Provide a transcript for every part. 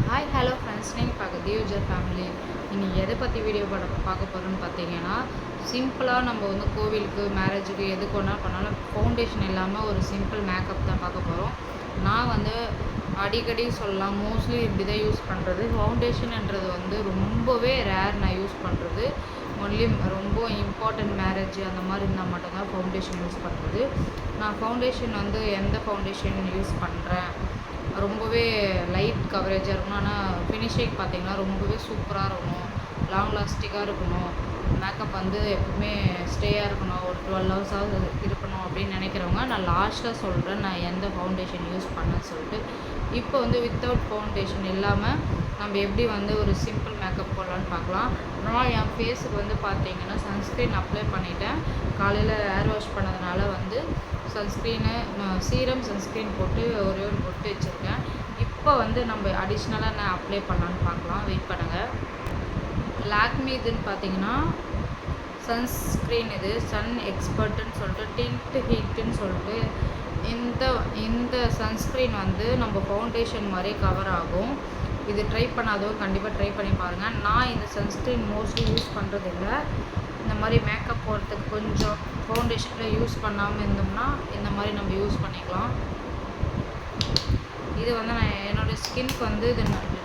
Hi hello friends, நீங்கள் பார்க்க தியோஜர் family. இன்றைக்கி எதை பற்றி வீடியோ பார்க்க போகிறோன்னு பார்த்தீங்கன்னா, சிம்பிளாக நம்ம வந்து கோவிலுக்கு, மேரேஜுக்கு எதுக்கு ஒன்றா பண்ணாலும் ஃபவுண்டேஷன் இல்லாமல் ஒரு சிம்பிள் மேக்கப் தான் பார்க்க போகிறோம். நான் வந்து அடிக்கடி சொல்லலாம், மோஸ்ட்லி இப்படி தான் யூஸ் பண்ணுறது. ஃபவுண்டேஷன்ன்றது வந்து ரொம்பவே ரேர் நான் யூஸ் பண்ணுறது. ஒன்லி ரொம்ப இம்பார்ட்டண்ட் மேரேஜ் அந்த மாதிரி இருந்தால் மட்டும்தான் ஃபவுண்டேஷன் யூஸ் பண்ணுறது. நான் ஃபவுண்டேஷன் வந்து எந்த ஃபவுண்டேஷன் யூஸ் பண்ணுறேன், ரொம்பவே லைட் கவரேஜாக இருக்கணும். ஆனால் ஃபினிஷிங் பார்த்திங்கன்னா ரொம்பவே சூப்பராக இருக்கணும், லாங் லாஸ்டிக்காக இருக்கணும், மேக்கப் வந்து எப்பவுமே ஸ்டேயாக இருக்கணும், ஒரு 12 ஹவர்ஸாவது இருக்கணும் அப்படின்னு நினைக்கிறவங்க நான் லாஸ்ட்டாக சொல்கிறேன் நான் எந்த ஃபவுண்டேஷன் யூஸ் பண்ணேன்னு சொல்லிட்டு. இப்போ வந்து வித்தவுட் ஃபவுண்டேஷன் இல்லாமல் நம்ம எப்படி வந்து ஒரு சிம்பிள் மேக்கப் போடலான்னு பார்க்கலாம். நான் என் ஃபேஸுக்கு வந்து பார்த்திங்கன்னா சன்ஸ்க்ரீன் அப்ளை பண்ணிவிட்டேன். காலையில் ஹேர் வாஷ் பண்ணதுனால வந்து சன்ஸ்க்ரீனு, சீரம், சன்ஸ்க்ரீன் போட்டு ஒரே ஒரு பொட்டு வச்சுருக்கேன். இப்போ வந்து நம்ம அடிஷ்னலாக நான் அப்ளை பண்ணலான்னு பார்க்கலாம். வெயிட் பண்ணுங்கள். லாக்மி இதுன்னு பார்த்தீங்கன்னா சன்ஸ்க்ரீன், இது சன் எக்ஸ்பர்ட்டுன்னு சொல்லிட்டு டிண்ட் ஹீட்டுன்னு சொல்லிட்டு இந்த இந்த சன்ஸ்க்ரீன் வந்து நம்ம ஃபவுண்டேஷன் மாதிரி கவர் ஆகும். இது ட்ரை பண்ணாதவங்க கண்டிப்பாக ட்ரை பண்ணி பாருங்கள். நான் இந்த சன்ஸ்க்ரீன் மோஸ்ட்லி யூஸ் பண்ணுறதில்ல. இந்த மாதிரி மேக்கப் போடுறதுக்கு கொஞ்சம் ஃபவுண்டேஷனில் யூஸ் பண்ணாமல் இருந்தோம்னா இந்த மாதிரி நம்ம யூஸ் பண்ணிக்கலாம். இது வந்து நான் என்னோடய ஸ்கின்க்கு வந்து இது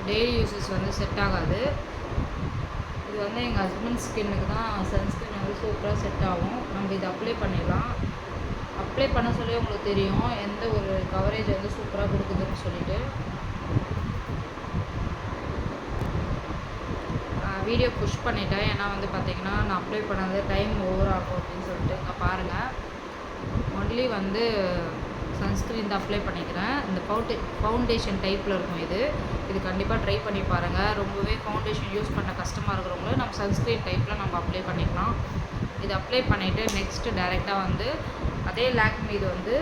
டெய்லி யூஸஸ் வந்து செட் ஆகாது. இது வந்து எங்கள் ஹஸ்பண்ட் ஸ்கின்னுக்கு தான் சன்ஸ்க்ரீன் வந்து சூப்பராக செட் ஆகும். நம்ம இதை அப்ளை பண்ணிடலாம். அப்ளை பண்ண சொல்லி உங்களுக்கு தெரியும் எந்த ஒரு கவரேஜ் வந்து சூப்பராக கொடுக்குதுன்னு சொல்லிட்டு. வீடியோ புஷ் பண்ணிட்டேன், ஏன்னா வந்து பார்த்திங்கன்னா நான் அப்ளை பண்ணது டைம் ஓவர் ஆகும் அப்படின்னு சொல்லிட்டு. இங்கே பாருங்கள், ஒன்லி வந்து சன்ஸ்க்ரீன் தான் அப்ளை பண்ணிக்கிறேன். இந்த ஃபவுண்டேஷன் டைப்பில் இருக்கும் இது கண்டிப்பாக ட்ரை பண்ணி பாருங்கள். ரொம்பவே ஃபவுண்டேஷன் யூஸ் பண்ண கஷ்டமாக இருக்கிறவங்களும் நம்ம சன்ஸ்க்ரீன் டைப்பில் நம்ம அப்ளை பண்ணிக்கலாம். இது அப்ளை பண்ணிவிட்டு நெக்ஸ்ட்டு டைரெக்டாக வந்து அதே லாக்மி இது வந்து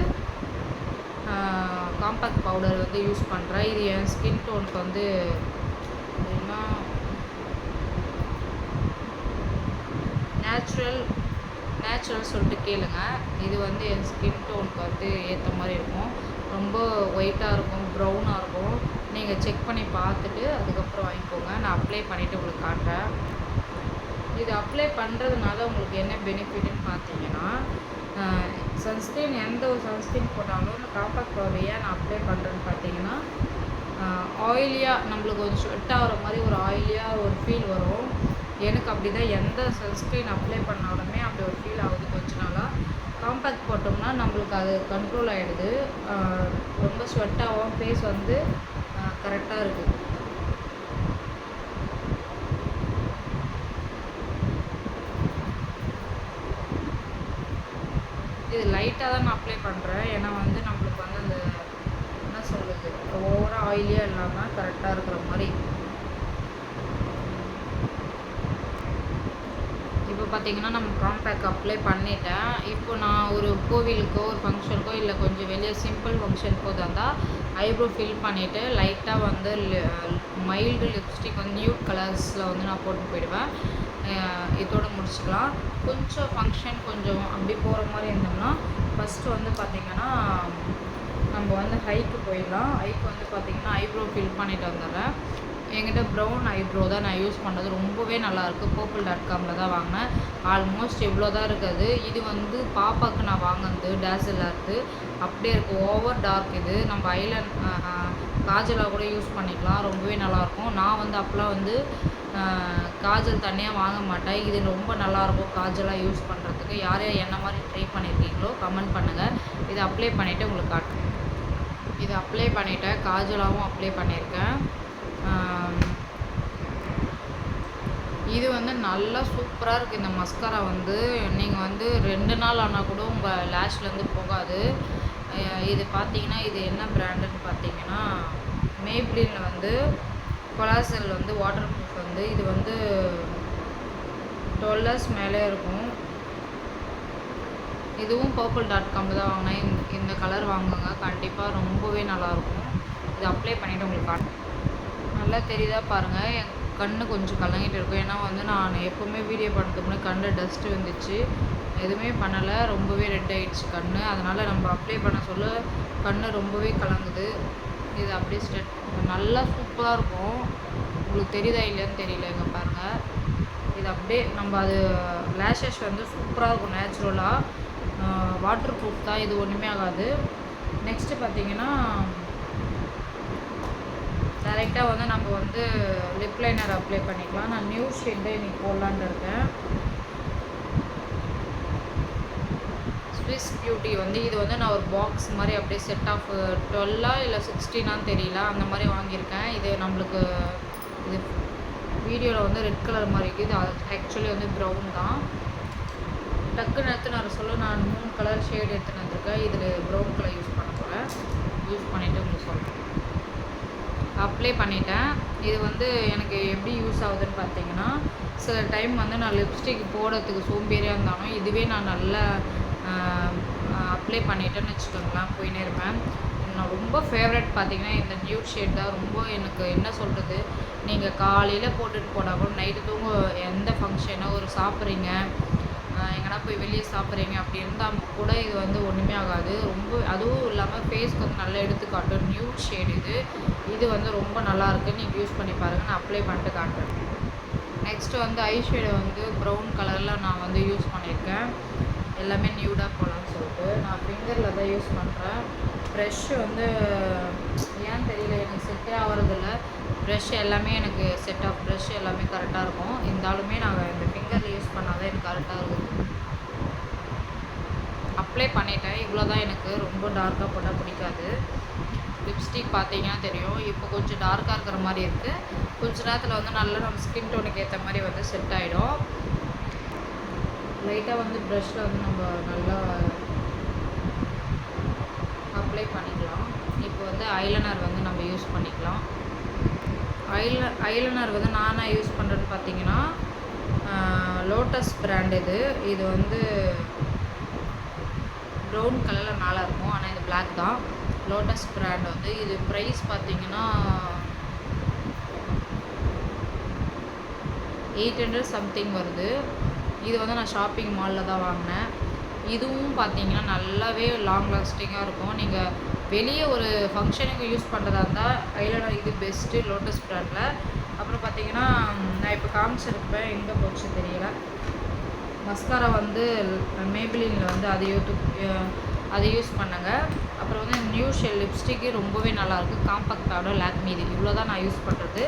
காம்பேக்ட் பவுடர் வந்து யூஸ் பண்ணுறேன். இது என் ஸ்கின் டோனுக்கு வந்து என்ன நேச்சுரல் சொல்லிட்டு கேளுங்க. இது வந்து என் ஸ்கின் டோனுக்கு வந்து ஏற்ற மாதிரி இருக்கும். ரொம்ப ஒயிட்டாக இருக்கும், ப்ரௌனாக இருக்கும். நீங்கள் செக் பண்ணி பார்த்துட்டு அதுக்கப்புறம் வாங்கிக்கோங்க. நான் அப்ளை பண்ணிவிட்டு உங்களுக்கு காட்டுறேன். இது அப்ளை பண்ணுறதுனால உங்களுக்கு என்ன பெனிஃபிட்னு பார்த்தீங்கன்னா, சன்ஸ்க்ரீன் எந்த ஒரு சன்ஸ்க்ரீன் போட்டாலும் இந்த காம்பேக்ட் பவுடர் ஏன் நான் அப்ளை பண்ணுறேன்னு பார்த்தீங்கன்னா, ஆயிலியாக நம்மளுக்கு கொஞ்சம் ஸ்வெட் ஆகிற மாதிரி ஒரு ஆயிலியாக ஒரு ஃபீல் வரும். எனக்கு அப்படி தான் எந்த சன்ஸ்க்ரீன் அப்ளை பண்ணாலுமே அப்படி ஒரு ஃபீல் ஆகுது கொஞ்ச நாளாக. காம்பேக்ட் போட்டோம்னா நம்மளுக்கு அது கண்ட்ரோல் ஆகிடுது. ரொம்ப ஸ்வெட் ஆகும், ஃபேஸ் வந்து கரெக்டாக இருக்குது. இது லைட்டாக தான் நான் அப்ளை பண்ணுறேன், ஏன்னா வந்து நம்மளுக்கு வந்து அந்த என்ன சொல்லுது, ஓவராக ஆயிலியாக இல்லாமல் கரெக்டாக இருக்கிற மாதிரி. இப்போ பார்த்திங்கன்னா நம்ம காம்பேக்ட் அப்ளை பண்ணிட்டேன். இப்போ நான் ஒரு கோவிலுக்கோ ஒரு ஃபங்க்ஷனுக்கோ இல்லை கொஞ்சம் வெளியே சிம்பிள் ஃபங்க்ஷன் போதாந்தால் ஐப்ரோ ஃபில் பண்ணிவிட்டு லைட்டாக வந்து மைல்டு லிப்ஸ்டிக் வந்து நியூட் கலர்ஸில் வந்து நான் போட்டு போயிடுவேன். இதோடு முடிச்சுக்கலாம். கொஞ்சம் ஃபங்க்ஷன் கொஞ்சம் அப்படி போகிற மாதிரி இருந்தோம்னா ஃபஸ்ட்டு வந்து பார்த்திங்கன்னா நம்ம வந்து ஹைக்கு போயிடலாம். ஹைக்கு வந்து பார்த்திங்கன்னா ஐப்ரோ ஃபில் பண்ணிவிட்டு வந்துடுறேன். என்கிட்ட ப்ரௌன் ஐப்ரோ தான் நான் யூஸ் பண்ணுறது. ரொம்பவே நல்லாயிருக்கு. purple.comல தான் வாங்கினேன். ஆல்மோஸ்ட் இவ்வளோ தான் இருக்குது. இது வந்து பாப்பாவுக்கு நான் வாங்கினது டேஸில் இருக்குது. அப்படியே இருக்குது, ஓவர் டார்க். இது நம்ம காஜலாக கூட யூஸ் பண்ணிக்கலாம். ரொம்பவே நல்லாயிருக்கும். நான் வந்து அப்போலாம் வந்து காஜல் தனியாக வாங்க மாட்டேன். இது ரொம்ப நல்லாயிருக்கும் காஜலாக யூஸ் பண்ணுறதுக்கு. யார் யார் என்ன மாதிரி ட்ரை பண்ணியிருக்கீங்களோ கமெண்ட் பண்ணுங்கள். இதை அப்ளை பண்ணிவிட்டு உங்களுக்கு காட்டுறேன். இதை அப்ளை பண்ணிவிட்டேன், காஜலாகவும் அப்ளை பண்ணியிருக்கேன். இது வந்து நல்லா சூப்பராக இருக்குது. இந்த மஸ்காரா வந்து நீங்கள் வந்து 2 நாள் ஆனால் கூட உங்கள் லேஷ்லேருந்து போகாது. இது பார்த்தீங்கன்னா இது என்ன பிராண்டுன்னு பார்த்தீங்கன்னா மேப்ளினில் வந்து கொலாசல் வந்து வாட்டர் ப்ரூஃப் வந்து இது வந்து 12 hours மேலே இருக்கும். இதுவும் purple.comல தான் வாங்கினேன். இந்த கலர் வாங்குங்க, கண்டிப்பாக ரொம்பவே நல்லாயிருக்கும். இது அப்ளை பண்ணிவிட்டு உங்களுக்கு காட்டுறேன். நல்லா தெரியுதா பாருங்கள். என் கண்ணு கொஞ்சம் கலங்கிட்டு இருக்கும், ஏன்னா வந்து நான் எப்போவுமே வீடியோ பண்ணுறதுக்கு முன்னாடி கண்ணில் டஸ்ட்டு வந்துச்சு. எதுவுமே பண்ணலை, ரொம்பவே ரெட் ஆகிடுச்சு கண். அதனால் நம்ம அப்ளை பண்ண சொல்ல கண் ரொம்பவே கலங்குது. இது அப்படியே ஸ்ட்ரெட் நல்லா சூப்பராக இருக்கும். உங்களுக்கு தெரியுதா இல்லையான்னு தெரியல, இங்கே பாருங்கள். இது அப்படியே நம்ம அது லேஷஸ் வந்து சூப்பராக இருக்கும் நேச்சுரலாக. வாட்டர் ப்ரூஃப் தான், இது ஒன்றுமே ஆகாது. நெக்ஸ்ட்டு பார்த்தீங்கன்னா டைரெக்டாக வந்து நம்ம வந்து லிப் லைனர் அப்ளை பண்ணிக்கலாம். நான் நியூ ஷேட் தான் இன்றைக்கி போடலான்னு இருக்கேன். ஸ்விஸ் பியூட்டி வந்து இது வந்து நான் ஒரு பாக்ஸ் மாதிரி அப்படியே செட் ஆஃப் 12 இல்லை 16 தெரியல, அந்த மாதிரி வாங்கியிருக்கேன். இது நம்மளுக்கு இது வீடியோவில் வந்து ரெட் கலர் மாதிரி இருக்குது. இது ஆக்சுவலி வந்து ப்ரௌன் தான். டக்குன்னு எடுத்து நான் சொல்ல, நான் 3 கலர் ஷேடு எடுத்துன்னு வந்திருக்கேன். இதில் ப்ரௌன் கலர் யூஸ் பண்ண போகிறேன். யூஸ் பண்ணிவிட்டு உங்களுக்கு சொல்கிறேன். அப்ளை பண்ணிட்டேன். இது வந்து எனக்கு எப்படி யூஸ் ஆகுதுன்னு பார்த்தீங்கன்னா, சில டைம் வந்து நான் லிப்ஸ்டிக் போடுறதுக்கு சோம்பேறியாக இருந்தாலும் இதுவே நான் நல்லா அப்ளை பண்ணிட்டேன்னு வச்சுக்கோங்களேன், போயினே இருப்பேன். நான் ரொம்ப ஃபேவரட் பார்த்தீங்கன்னா இந்த நியூட் ஷேட் தான். ரொம்ப எனக்கு என்ன சொல்கிறது, நீங்கள் காலையில் போட்டுட்டு போனால் கூட நைட்டு தூங்க எந்த ஃபங்க்ஷனோ ஒரு சாப்பிட்றீங்க, எங்கன்னா போய் வெளியே சாப்பிட்றீங்க அப்படி இருந்தால் கூட இது வந்து ஒன்றுமே ஆகாது. ரொம்ப அதுவும் இல்லாமல் ஃபேஸ்க்கு வந்து நல்லா எடுத்துக்காட்டும். நியூட் ஷேட் இது வந்து ரொம்ப நல்லாயிருக்கு. நீங்கள் யூஸ் பண்ணி பாருங்கள். நான் அப்ளை பண்ணிட்டு காட்டுறேன். நெக்ஸ்ட்டு வந்து ஐ ஷேடோ வந்து ப்ரௌன் கலரில் நான் வந்து யூஸ் பண்ணியிருக்கேன். எல்லாமே நியூடாக போகலான்னு சொல்லிட்டு நான் ஃபிங்கரில் தான் யூஸ் பண்ணுறேன். ப்ரெஷ்ஷு வந்து ஏன்னு தெரியல, எனக்கு செட்டே ஆகிறதில்ல. ப்ரெஷ் எல்லாமே எனக்கு செட் ஆஃப் ப்ரெஷ் எல்லாமே கரெக்டாக இருக்கும். இருந்தாலுமே நான் இந்த ஃபிங்கரில் யூஸ் பண்ணால் தான் எனக்கு கரெக்டாக இருக்கும். அப்ளை பண்ணிட்டேன். இவ்வளோ தான். எனக்கு ரொம்ப டார்க்காக போட்டால் பிடிக்காது. லிப்ஸ்டிக் பார்த்தீங்கன்னா தெரியும், இப்போ கொஞ்சம் டார்க்காக இருக்கிற மாதிரி இருக்குது. கொஞ்ச நேரத்தில் வந்து நல்லா நம்ம ஸ்கின் டோனுக்கு ஏற்ற மாதிரி வந்து செட் ஆகிடும். லைட்டாக வந்து ப்ரஷ்ஷில் வந்து நம்ம நல்லா அப்ளை பண்ணிக்கலாம். இப்போ வந்து ஐலைனர் வந்து நம்ம யூஸ் பண்ணிக்கலாம். ஐலைனர் வந்து நான் யூஸ் பண்ணுறேன்னு பார்த்தீங்கன்னா லோட்டஸ் பிராண்ட். இது வந்து ப்ரௌன் கலரில் மேலே இருக்கும், ஆனால் இது பிளாக் தான். லோட்டஸ் பிராண்ட் வந்து இது ப்ரைஸ் பார்த்தீங்கன்னா 800 சம்திங் வருது. இது வந்து நான் ஷாப்பிங் மாலில் தான் வாங்கினேன். இதுவும் பார்த்தீங்கன்னா நல்லாவே லாங் லாஸ்டிங்காக இருக்கும். நீங்கள் வெளியே ஒரு ஃபங்க்ஷனுக்கு யூஸ் பண்ணுறதா இருந்தால் ஐலைனர் இது பெஸ்ட்டு லோட்டஸ் பிராண்டில். அப்புறம் பார்த்தீங்கன்னா நான் இப்போ காமிச்சிருப்பேன், எங்கே போச்சு தெரியல. மஸ்காரா வந்து மேபிலினில் வந்து அதை யூஸ் பண்ணுங்க. அப்புறம் வந்து நியூ ஷேட் லிப்ஸ்டிக்கு ரொம்பவே நல்லாயிருக்கு. காம்பேக்டான லாக்மி. இது இவ்வளோ தான் நான் யூஸ் பண்ணுறது.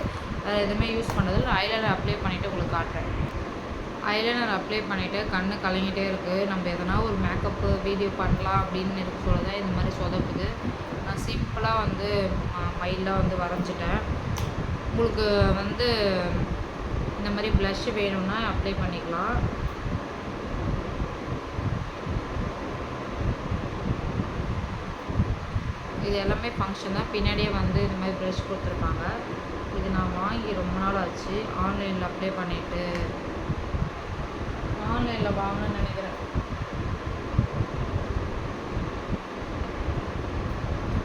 எதுவுமே யூஸ் பண்ணுறதில்ல. ஐலைனர் அப்ளை பண்ணிவிட்டு உங்களுக்கு காட்டுறேன். ஐலைனர் அப்ளை பண்ணிவிட்டு கண் கலங்கிட்டே இருக்குது. நம்ம எதனா ஒரு மேக்கப்பு வீடியோ பண்ணலாம் அப்படின்னு இருக்க சொல்ல தான் இந்த மாதிரி சொதப்புது. நான் சிம்பிளாக வந்து மைல்டாக வந்து வரைஞ்சிட்டேன். உங்களுக்கு வந்து இந்த மாதிரி ப்ளஷ் வேணும்னா அப்ளை பண்ணிக்கலாம். இது எல்லாமே ஃபங்க்ஷன் தான். பின்னாடியே வந்து இது மாதிரி ப்ரஷ் கொடுத்துருப்பாங்க. இது நான் வாங்கி ரொம்ப நாள் ஆச்சு. ஆன்லைனில் அப்ளை பண்ணிவிட்டு ஆன்லைனில் வாங்கணும்னு நினைக்கிறேன்.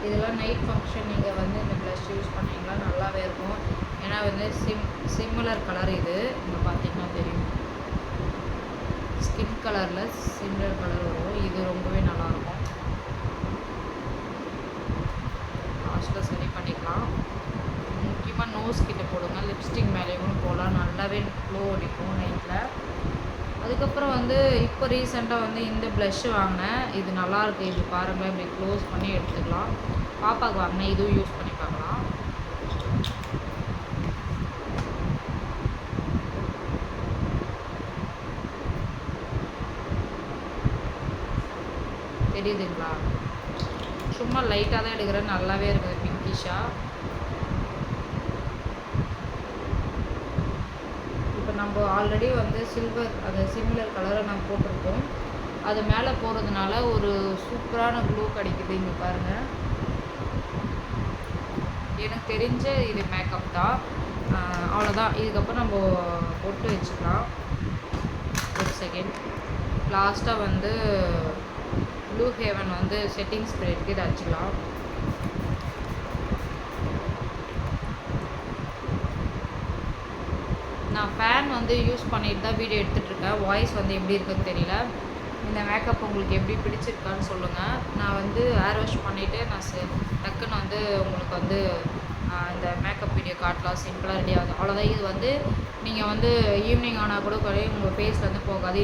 இதெல்லாம் நைட் ஃபங்க்ஷன் நீங்கள் வந்து இந்த ப்ளஷ் யூஸ் பண்ணிங்கன்னா நல்லாவே இருக்கும். ஏன்னா வந்து சிமிலர் கலர். இது இங்கே பார்த்தீங்கன்னா தெரியும், ஸ்கின் கலரில் சிமிலர் கலர் வரும். இது ரொம்பவே நல்லாயிருக்கும். லாஸ்ட்டில் சரி பண்ணிக்கலாம். முக்கியமாக நோஸ் கிட்ட போடுங்க. லிப்ஸ்டிக் மேலேயும் போடலாம். நல்லாவே க்ளோ அடிக்கும் நைட்டில். அதுக்கப்புறம் வந்து இப்போ ரீசெண்டாக வந்து இந்த ப்ளஷ் வாங்கினேன். இது நல்லாயிருக்கு. இது பாருங்கள், இப்படி க்ளோஸ் பண்ணி எடுத்துக்கலாம். பாப்பாவுக்கு வாங்கினேன். இதுவும் யூஸ் பண்ணி பார்க்கலாம். தெரியுதுங்களா? சும்மா லைட்டாக தான் எடுக்கிறேன். நல்லாவே இருக்குது பிங்கிஷாக. இப்போ நம்ம ஆல்ரெடி வந்து சில்வர் அந்த சிமிலர் கலரை நம்ம போட்டிருக்கோம். அது மேலே போகிறதுனால ஒரு சூப்பரான க்ளோ கிடைக்குது. இங்கே பாருங்கள். எனக்கு தெரிஞ்ச இது மேக்கப் தான். அவ்வளோதான். இதுக்கப்புறம் நம்ம பொட்டு வச்சுக்கலாம். ஒரு செகண்ட். லாஸ்ட்டாக வந்து ப்ளூ ஹேவன் வந்து செட்டிங் ஸ்ப்ரே எடுத்து இதை வச்சுக்கலாம். நான் ஃபேன் வந்து யூஸ் பண்ணிட்டு தான் வீடியோ எடுத்துகிட்ருக்கேன். வாய்ஸ் வந்து எப்படி இருக்குன்னு தெரியல. இந்த மேக்கப் உங்களுக்கு எப்படி பிடிச்சிருக்கான்னு சொல்லுங்கள். நான் வந்து ஹேர் வாஷ் பண்ணிவிட்டு நான் டக்குன்னு வந்து உங்களுக்கு வந்து இந்த மேக்கப் வீடியோ காட்டலாம். சிம்பிளாக ரெடி ஆகுது, அவ்வளோதான். இது வந்து நீங்கள் வந்து ஈவினிங் ஆனால் கூட உங்கள் ஃபேஸில் வந்து போகாது.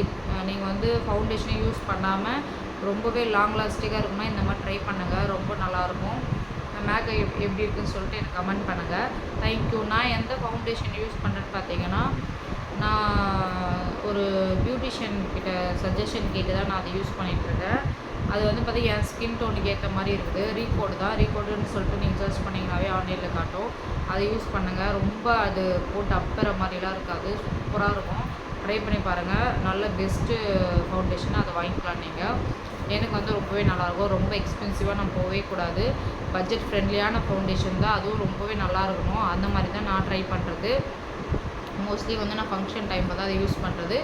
நீங்கள் வந்து ஃபவுண்டேஷனே யூஸ் பண்ணாமல் ரொம்பவே லாங் லாஸ்டிக்காக இருக்குன்னா இந்த மாதிரி ட்ரை பண்ணுங்கள், ரொம்ப நல்லாயிருக்கும். மேக்கப் எப்படி இருக்குன்னு சொல்லிட்டு எனக்கு கமெண்ட் பண்ணுங்கள். தேங்க்யூ. நான் எந்த ஃபவுண்டேஷன் யூஸ் பண்ணுறேன்னு பார்த்தீங்கன்னா, நான் ஒரு பியூட்டிஷியன் கிட்ட சஜஷன் கேட்டு தான் நான் அதை யூஸ் பண்ணிகிட்ருக்கேன். அது வந்து பார்த்திங்கன்னா என் ஸ்கின் டோனுக்கு ஏற்ற மாதிரி இருக்குது. ரீகோடு தான், ரீகோடுன்னு சொல்லிட்டு நீங்கள் சர்ச் பண்ணிங்கனாவே ஆன்லைனில் காட்டும். அதை யூஸ் பண்ணுங்கள். ரொம்ப அது போட்டு அப்புற மாதிரிலாம் இருக்காது, சூப்பராக இருக்கும். ட்ரை பண்ணி பாருங்கள். நல்ல பெஸ்ட்டு ஃபவுண்டேஷன், அதை வாங்கிக்கலாம் நீங்கள். எனக்கு வந்து ரொம்பவே நல்லாயிருக்கும். ரொம்ப எக்ஸ்பென்சிவாக நம்ம போகவே கூடாது. பட்ஜெட் ஃப்ரெண்ட்லியான ஃபவுண்டேஷன் தான், அதுவும் ரொம்பவே நல்லா இருக்கணும். அந்த மாதிரி தான் நான் ட்ரை பண்ணுறது. மோஸ்ட்லி வந்து நான் ஃபங்க்ஷன் டைமில் தான் அதை யூஸ் பண்ணுறது.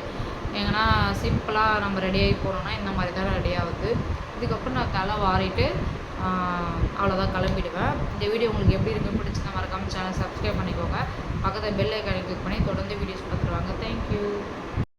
எங்கன்னா சிம்பிளாக நம்ம ரெடியாகி போனோம்னா இந்த மாதிரி தான் ரெடி ஆகுது. இதுக்கப்புறம் நான் தலை வாரிட்டு அவ்வளோதான் கிளம்பிடுவேன். இந்த வீடியோ உங்களுக்கு எப்படி இருக்குன்னு பிடிச்சிருந்தா மறக்காமல் சேனல் சப்ஸ்கிரைப் பண்ணிக்கோங்க. பக்கத்தில் பெல் ஐக்கானை கிளிக் பண்ணி தொடர்ந்து வீடியோஸ் பார்த்துருவாங்க. தேங்க்யூ.